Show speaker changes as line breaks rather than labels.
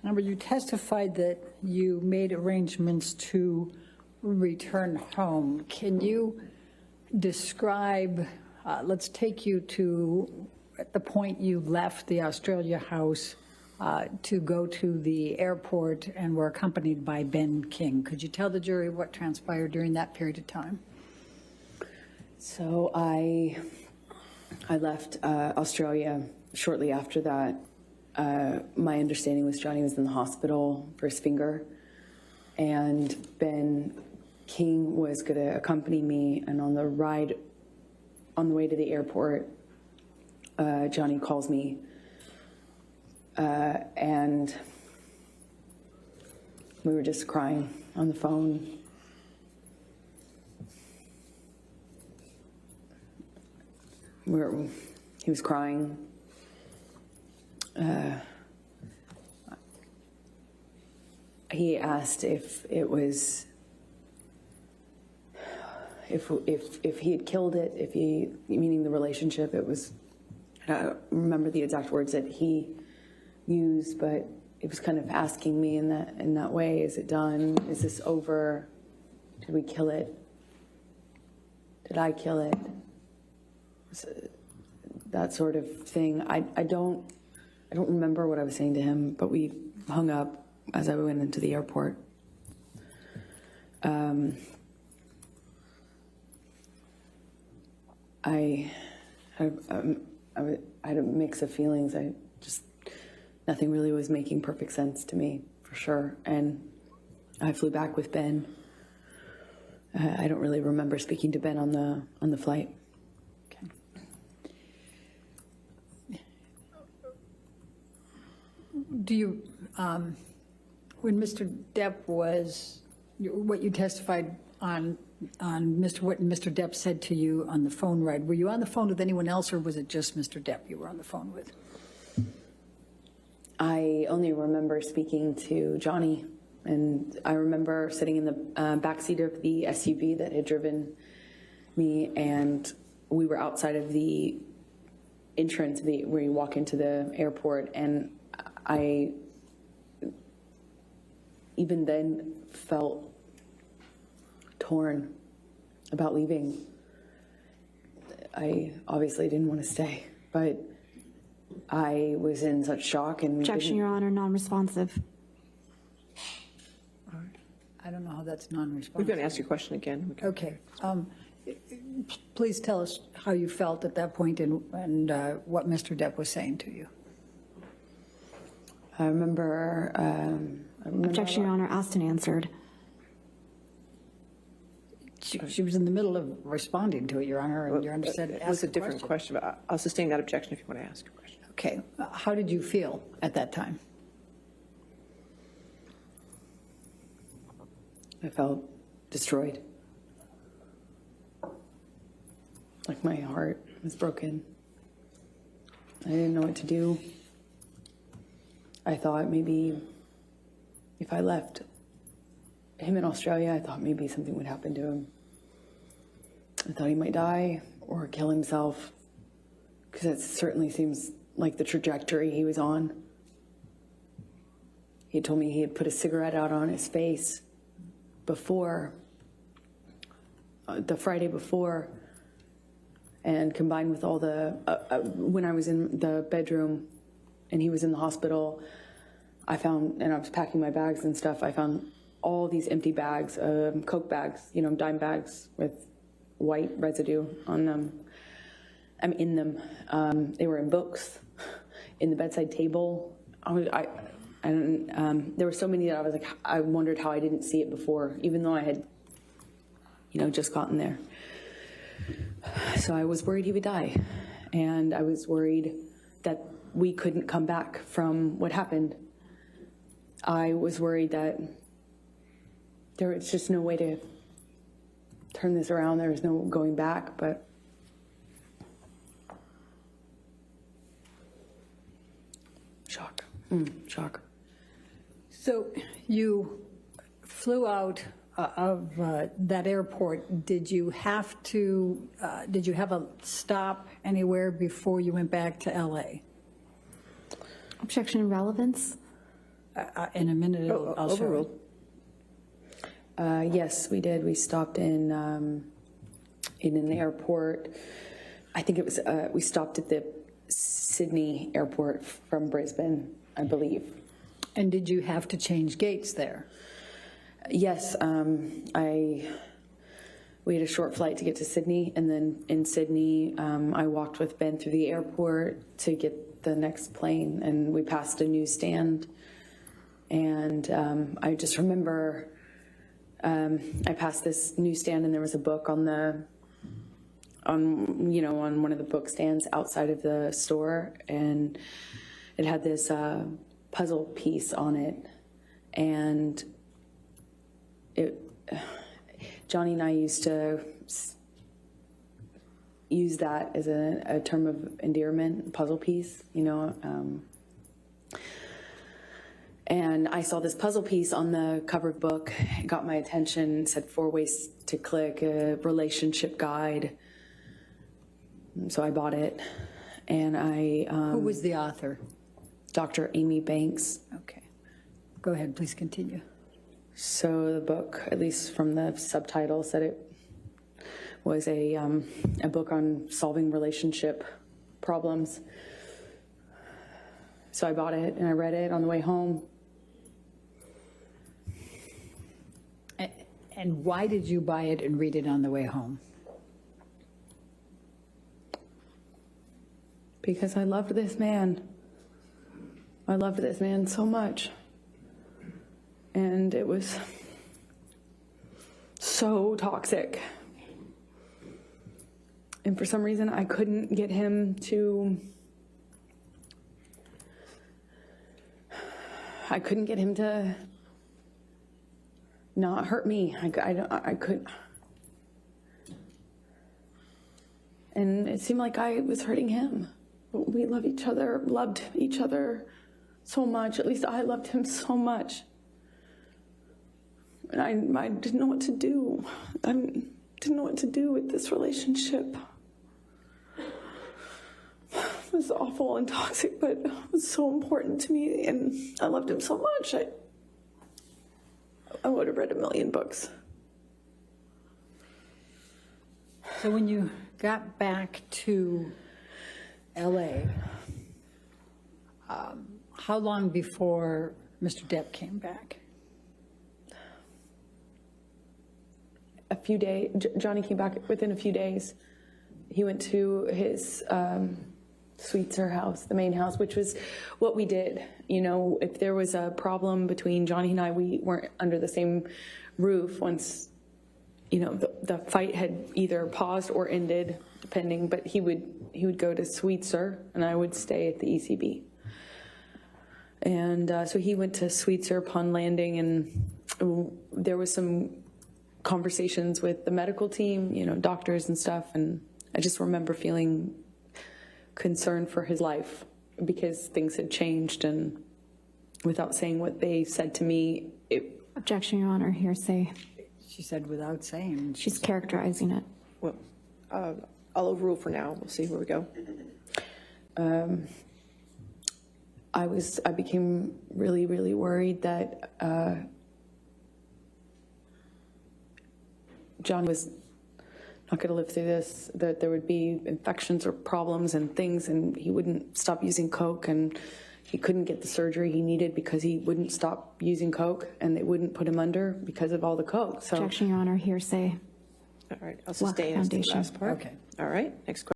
Amber, you testified that you made arrangements to return home. Can you describe, let's take you to at the point you left the Australia house to go to the airport and were accompanied by Ben King. Could you tell the jury what transpired during that period of time?
So I left Australia shortly after that. My understanding was Johnny was in the hospital for his finger, and Ben King was going to accompany me, and on the way to the airport, Johnny calls me, and we were just crying on the phone. He was crying. He asked if it was, if he had killed it, meaning the relationship, it was, I don't remember the exact words that he used, but it was kind of asking me in that way, is it done? Is this over? Did we kill it? Did I kill it? That sort of thing. I don't remember what I was saying to him, but we hung up as I went into the airport. I had a mix of feelings. Nothing really was making perfect sense to me, for sure. And I flew back with Ben. I don't really remember speaking to Ben on the flight.
Do you, when Mr. Depp was, what you testified on what Mr. Depp said to you on the phone ride, were you on the phone with anyone else, or was it just Mr. Depp you were on the phone with?
I only remember speaking to Johnny, and I remember sitting in the backseat of the SUV that had driven me, and we were outside of the entrance where you walk into the airport, and I even then felt torn about leaving. I obviously didn't want to stay, but I was in such shock and—
Objection, Your Honor, non-responsive.
I don't know how that's non-responsive.
We're going to ask your question again.
Okay. Please tell us how you felt at that point and what Mr. Depp was saying to you.
I remember.
Objection, Your Honor, asked and answered.
She was in the middle of responding to it, Your Honor, and Your Honor said
it was a different question, but I'll sustain that objection if you want to ask a question.
Okay. How did you feel at that time?
I felt destroyed. Like my heart was broken. I didn't know what to do. I thought maybe if I left him in Australia, I thought maybe something would happen to him. I thought he might die or kill himself, because that certainly seems like the trajectory he was on. He told me he had put a cigarette out on his face before, the Friday before, and combined with all the, when I was in the bedroom and he was in the hospital, I found, and I was packing my bags and stuff, I found all these empty bags, Coke bags, you know, dime bags with white residue on them. I'm in them. They were in books, in the bedside table. There were so many that I was like, I wondered how I didn't see it before, even though I had, you know, just gotten there. So I was worried he would die, and I was worried that we couldn't come back from what happened. I was worried that there was just no way to turn this around. There was no going back, but shock, shock.
So you flew out of that airport. Did you have a stop anywhere before you went back to LA?
Objection, relevance.
In a minute, I'll show
Overruled.
it.
Yes, we did. We stopped in an airport. I think it was, we stopped at the Sydney airport from Brisbane, I believe.
And did you have to change gates there?
Yes, we had a short flight to get to Sydney, and then in Sydney, I walked with Ben through the airport to get the next plane, and we passed a newsstand. And I just remember I passed this newsstand, and there was a book on one of the book stands outside of the store, and it had this puzzle piece on it, and Johnny and I used to use that as a term of endearment, puzzle piece, and I saw this puzzle piece on the cover of the book. It got my attention. It said 4 ways to click, a relationship guide. So I bought it, and
Who was the author?
Dr. Amy Banks.
Okay. Go ahead, please continue.
So the book, at least from the subtitle, said it was a book on solving relationship problems. So I bought it, and I read it on the way home.
And why did you buy it and read it on the way home?
Because I loved this man. I loved this man so much. And it was so toxic. And for some reason, I couldn't get him to not hurt me. I could. And it seemed like I was hurting him. But we loved each other so much. At least I loved him so much. And I didn't know what to do. I didn't know what to do with this relationship. It was awful and toxic, but it was so important to me, and I loved him so much. I would have read 1,000,000 books.
So when you got back to LA, how long before Mr. Depp came back?
A few days. Johnny came back within a few days. He went to his Sweetser house, the main house, which was what we did. If there was a problem between Johnny and I, we weren't under the same roof once, the fight had either paused or ended, depending, but he would go to Sweetser, and I would stay at the ECB. And so he went to Sweetser upon landing, and there was some conversations with the medical team, doctors and stuff, and I just remember feeling concerned for his life because things had changed, and without saying what they said to me,
Objection, Your Honor, hearsay.
She said without saying.
She's characterizing it.
Well, I'll overrule for now. We'll see where we go.
I became really, really worried that John was not going to live through this, that there would be infections or problems and things, and he wouldn't stop using Coke, and he couldn't get the surgery he needed because he wouldn't stop using Coke, and they wouldn't put him under because of all the Coke. So,
Objection, Your Honor, hearsay.
All right, I'll sustain as to the last part.
Okay.
All right, next question.